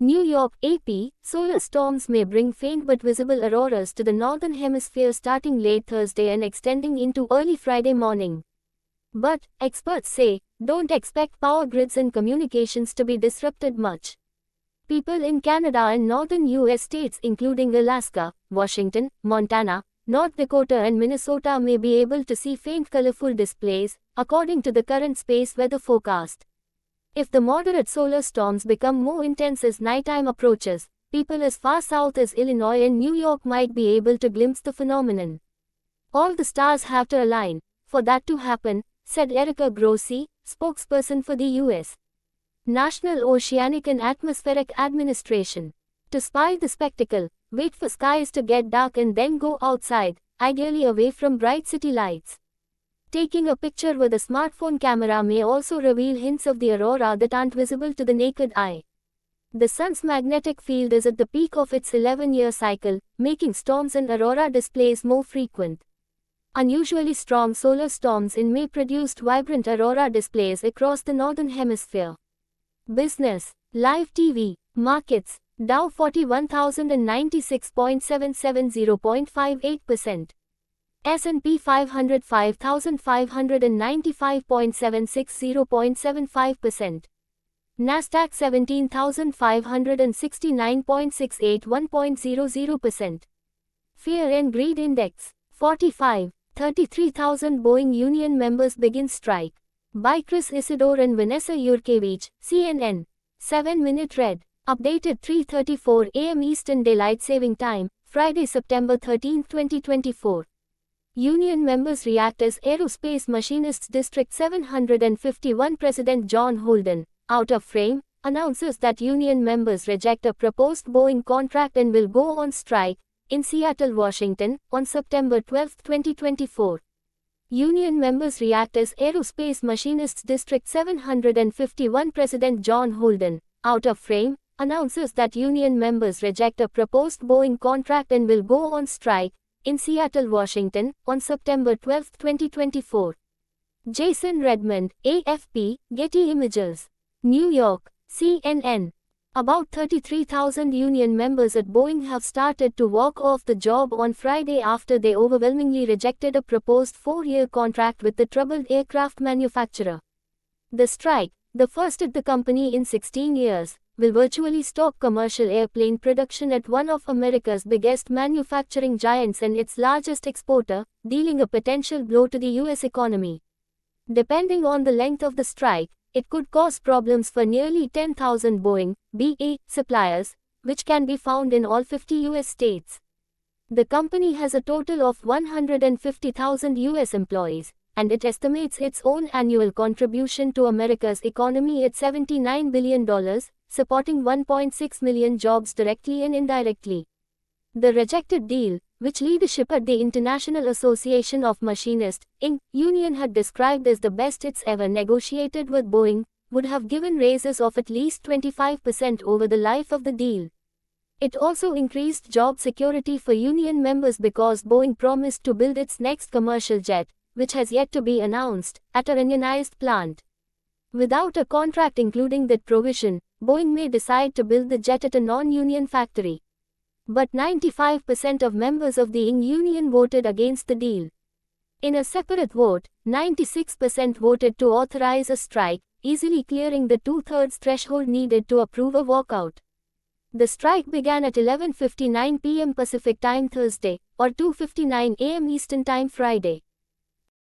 New York, AP, solar storms may bring faint but visible auroras to the northern hemisphere starting late Thursday and extending into early Friday morning. But, experts say, don't expect power grids and communications to be disrupted much. People in Canada and northern U.S. states including Alaska, Washington, Montana, North Dakota and Minnesota may be able to see faint colorful displays, according to the current space weather forecast. If the moderate solar storms become more intense as nighttime approaches, people as far south as Illinois and New York might be able to glimpse the phenomenon. All the stars have to align for that to happen, said Erica Grossi, spokesperson for the U.S. National Oceanic and Atmospheric Administration. To spy the spectacle, wait for skies to get dark and then go outside, ideally away from bright city lights. Taking a picture with a smartphone camera may also reveal hints of the aurora that aren't visible to the naked eye. The sun's magnetic field is at the peak of its 11-year cycle, making storms and aurora displays more frequent. Unusually strong solar storms in May produced vibrant aurora displays across the northern hemisphere. Business, live TV, markets, Dow 41,096.77 0.58%. S&P 500 5,595.76 0.75%. Nasdaq 17,569.68 1.00%. Fear and Greed Index, 45, 33,000 Boeing union members begin strike. By Chris Isidore and Vanessa Yurkevich, CNN. 7-minute read. Updated 3:34 a.m. Eastern Daylight Saving Time, Friday, September 13, 2024. Union members react as Aerospace Machinists District 751 President John Holden, out of frame, announces that union members reject a proposed Boeing contract and will go on strike in Seattle, Washington, on September 12, 2024. Union members react as Aerospace Machinists District 751 President John Holden, out of frame, announces that union members reject a proposed Boeing contract and will go on strike in Seattle, Washington, on September 12, 2024. Jason Redmond, AFP, Getty Images. New York, CNN. About 33,000 union members at Boeing have started to walk off the job on Friday after they overwhelmingly rejected a proposed 4-year contract with the troubled aircraft manufacturer. The strike, the first at the company in 16 years, will virtually stop commercial airplane production at one of America's biggest manufacturing giants and its largest exporter, dealing a potential blow to the U.S. economy. Depending on the length of the strike, it could cause problems for nearly 10,000 Boeing, BA, suppliers, which can be found in all 50 U.S. states. The company has a total of 150,000 U.S. employees, and it estimates its own annual contribution to America's economy at $79 billion, supporting 1.6 million jobs directly and indirectly. The rejected deal, which leadership at the International Association of Machinists, Inc. union had described as the best it's ever negotiated with Boeing, would have given raises of at least 25% over the life of the deal. It also increased job security for union members because Boeing promised to build its next commercial jet, which has yet to be announced, at a unionized plant. Without a contract including that provision, Boeing may decide to build the jet at a non-union factory. But 95% of members of the ING union voted against the deal. In a separate vote, 96% voted to authorize a strike, easily clearing the 2/3 threshold needed to approve a walkout. The strike began at 11:59 p.m. Pacific Time Thursday, or 2:59 a.m. Eastern Time Friday.